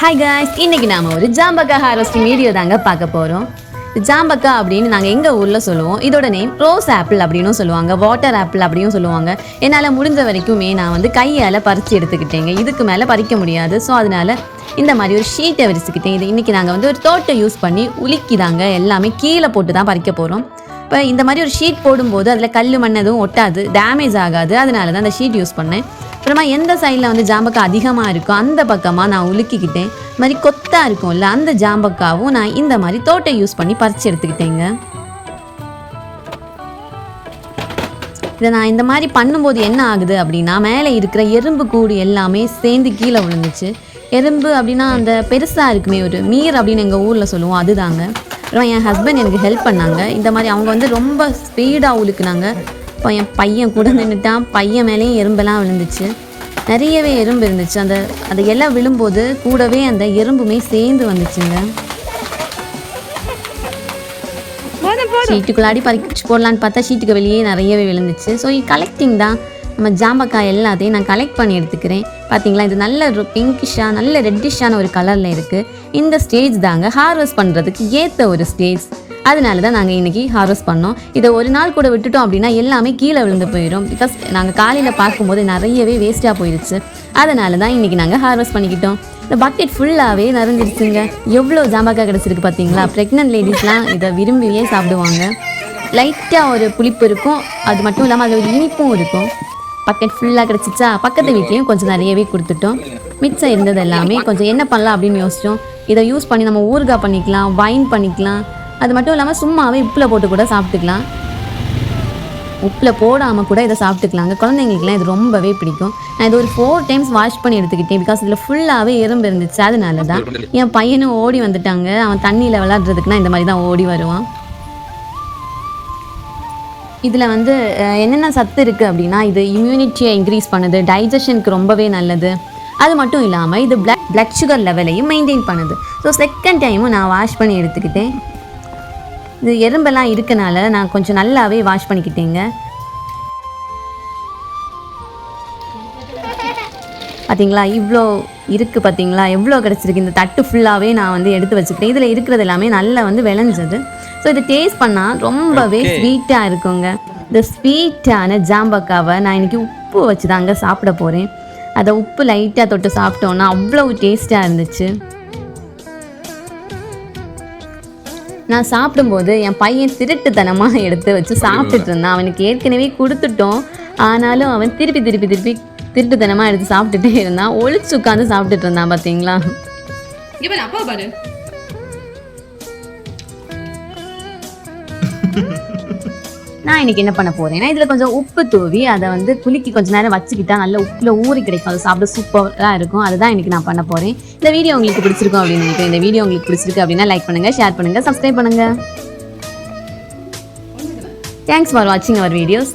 Hi guys, இன்றைக்கி நாம் ஒரு ஜாம்பக்காய் ஹார்வெஸ்டிங் வீடியோ தாங்க பார்க்க போகிறோம். ஜாம்பக்காய் அப்படின்னு நாங்கள் எங்கள் ஊரில் சொல்லுவோம். இதோட நேம் ரோஸ் ஆப்பிள் அப்படின்னும் சொல்லுவாங்க, வாட்டர் ஆப்பிள் அப்படியும் சொல்லுவாங்க. என்னால் முடிஞ்ச வரைக்குமே நான் வந்து கையால் பறித்து எடுத்துக்கிட்டேங்க. இதுக்கு மேலே பறிக்க முடியாது. ஸோ அதனால் இந்த மாதிரி ஒரு ஷீட்டை விரிச்சுக்கிட்டேன். இது இன்றைக்கி நாங்கள் வந்து ஒரு தோட்டை யூஸ் பண்ணி உலுக்கிதாங்க எல்லாமே கீழே போட்டு தான் பறிக்க போகிறோம். இப்போ இந்த மாதிரி ஒரு ஷீட் போடும்போது அதில் கல் மண் எதுவும் ஒட்டாது, டேமேஜ் ஆகாது. அதனால தான் அந்த ஷீட் யூஸ் பண்ணேன். அப்புறமா எந்த சைடில் வந்து ஜாம்பக்காய் அதிகமாக இருக்கும் அந்த பக்கமாக நான் உலுக்கிக்கிட்டேன். இது மாதிரி கொத்தாக இருக்கும்ல அந்த ஜாம்பக்காவும் நான் இந்த மாதிரி தோட்டை யூஸ் பண்ணி பறித்து எடுத்துக்கிட்டேங்க. இதை நான் இந்த மாதிரி பண்ணும்போது என்ன ஆகுது அப்படின்னா, மேலே இருக்கிற எறும்பு கூடு எல்லாமே சேர்ந்து கீழே விழுந்துச்சு. எறும்பு அப்படின்னா அந்த பெருசாக இருக்குமே, ஒரு மீர் அப்படின்னு எங்கள் ஊரில் சொல்லுவோம், அதுதாங்க. அப்புறம் என் ஹஸ்பண்ட் எனக்கு ஹெல்ப் பண்ணாங்க. இந்த மாதிரி அவங்க வந்து ரொம்ப ஸ்பீடாக உழுக்குனாங்க. இப்போ என் பையன் கூட நின்றுட்டான். பையன் மேலேயும் எறும்பெல்லாம் விழுந்துச்சு, நிறையவே எறும்பு இருந்துச்சு. அந்த எல்லாம் விழும்போது கூடவே அந்த எறும்புமே சேர்ந்து வந்துச்சுங்க. ஷீட்டுக்குள்ளாடி பறிச்சு போடலான்னு பார்த்தா ஷீட்டுக்கு வெளியே நிறையவே விழுந்துச்சு. ஸோ கலெக்டிங் தான். நம்ம ஜாம்பக்காய் எல்லாத்தையும் நான் கலெக்ட் பண்ணி எடுத்துக்கிறேன். பார்த்தீங்களா, இது நல்ல ஒரு பிங்கிஷாக நல்ல ரெட்டிஷான ஒரு கலரில் இருக்குது. இந்த ஸ்டேஜ் தாங்க ஹார்வெஸ்ட் பண்ணுறதுக்கு ஏற்ற ஒரு ஸ்டேஜ். அதனால தான் நாங்கள் இன்றைக்கி ஹார்வெஸ்ட் பண்ணோம். இதை ஒரு நாள் கூட விட்டுட்டோம் அப்படின்னா எல்லாமே கீழே விழுந்து போயிடும். பிகாஸ் நாங்கள் காலையில் பார்க்கும்போது நிறையவே வேஸ்ட்டாக போயிடுச்சு. அதனால தான் இன்றைக்கி நாங்கள் ஹார்வெஸ்ட் பண்ணிக்கிட்டோம். இந்த பக்கெட் ஃபுல்லாகவே நிறைஞ்சிருச்சுங்க. எவ்வளோ ஜாம்பக்காய் கிடச்சிருக்கு பார்த்தீங்களா. ப்ரெக்னென்ட் லேடிஸ்லாம் இதை விரும்பியே சாப்பிடுவாங்க. லைட்டாக ஒரு புளிப்பு இருக்கும், அது மட்டும் இல்லாமல் அது ஒரு இனிப்பும் இருக்கும். பக்கெட் ஃபுல்லாக கிடச்சிச்சா. பக்கத்து வீட்லேயும் கொஞ்சம் நிறையவே கொடுத்துட்டோம். மிச்சம் இருந்தது எல்லாமே கொஞ்சம் என்ன பண்ணலாம் அப்படின்னு யோசித்தோம். இதை யூஸ் பண்ணி நம்ம ஊறுகாய் பண்ணிக்கலாம், வைன் பண்ணிக்கலாம். அது மட்டும் இல்லாமல் சும்மாவே உப்பில் போட்டு கூட சாப்பிட்டுக்கலாம். உப்பில் போடாமல் கூட இதை சாப்பிட்டுக்கலாங்க. குழந்தைங்களுக்குலாம் இது ரொம்பவே பிடிக்கும். நான் இது ஒரு 4 டைம்ஸ் வாஷ் பண்ணி எடுத்துக்கிட்டேன். பிகாஸ் இதில் ஃபுல்லாகவே எறும்பு இருந்துச்சு. அதனால தான் என் பையனும் ஓடி வந்துட்டாங்க. அவன் தண்ணியில் விளாட்றதுக்குனா இந்த மாதிரி தான் ஓடி வருவான். இதில் வந்து என்னென்ன சத்து இருக்குது அப்படின்னா, இது இம்யூனிட்டியை இன்க்ரீஸ் பண்ணுது, டைஜஷனுக்கு ரொம்பவே நல்லது. அது மட்டும் இல்லாமல் இது பிளட் சுகர் லெவலையும் மெயின்டைன் பண்ணுது. ஸோ செகண்ட் டைமும் நான் வாஷ் பண்ணி எடுத்துக்கிட்டேன். இது எறும்பெல்லாம் இருக்கனால நான் கொஞ்சம் நல்லாவே வாஷ் பண்ணிக்கிட்டேங்க. பார்த்தீங்களா, இவ்வளோ இருக்குது பார்த்தீங்களா, எவ்வளோ கிடச்சிருக்கு. இந்த தட்டு ஃபுல்லாகவே நான் வந்து எடுத்து வச்சுக்கிட்டேன். இதில் இருக்கிறது எல்லாமே நல்லா வந்து விளைஞ்சது. ஸோ இதை டேஸ்ட் பண்ணால் ரொம்பவே ஸ்வீட்டாக இருக்குங்க. இந்த ஸ்வீட்டான ஜாம்பக்காவை நான் இன்றைக்கி உப்பு வச்சு தாங்க சாப்பிட போகிறேன். அதை உப்பு லைட்டாக தொட்டு சாப்பிட்டோன்னா அவ்வளோ டேஸ்ட்டாக இருந்துச்சு. நான் சாப்பிடும்போது என் பையன் திருட்டுத்தனமாக எடுத்து வச்சு சாப்பிட்டுட்டு இருந்தான். அவனுக்கு ஏற்கனவே கொடுத்துட்டோம், ஆனாலும் அவன் திருப்பி திருட்டுத்தனமாக எடுத்து சாப்பிட்டுட்டே இருந்தான். ஒளிச்சு உட்காந்து சாப்பிட்டுட்டு இருந்தான். பார்த்தீங்களா, அப்பா பாரு. நான் இன்னைக்கு என்ன பண்ண போறேன்னா, இதில் கொஞ்சம் உப்பு தூவி அதை வந்து குலுக்கி கொஞ்சம் நேரம் வச்சுக்கிட்டா நல்ல உப்பில் ஊறி கிடைக்கும். அது சாப்பிட சூப்பராக இருக்கும். அதுதான் இன்னைக்கு நான் பண்ண போகிறேன். இந்த வீடியோ உங்களுக்கு பிடிச்சிருக்கும் அப்படின்னு நினைக்கிறேன். இந்த வீடியோ உங்களுக்கு பிடிச்சிருக்கு அப்படின்னா லைக் பண்ணுங்கள், ஷேர் பண்ணுங்கள், சப்ஸ்கிரைப் பண்ணுங்கள். தேங்க்ஸ் ஃபார் வாட்சிங் அவர் வீடியோஸ்.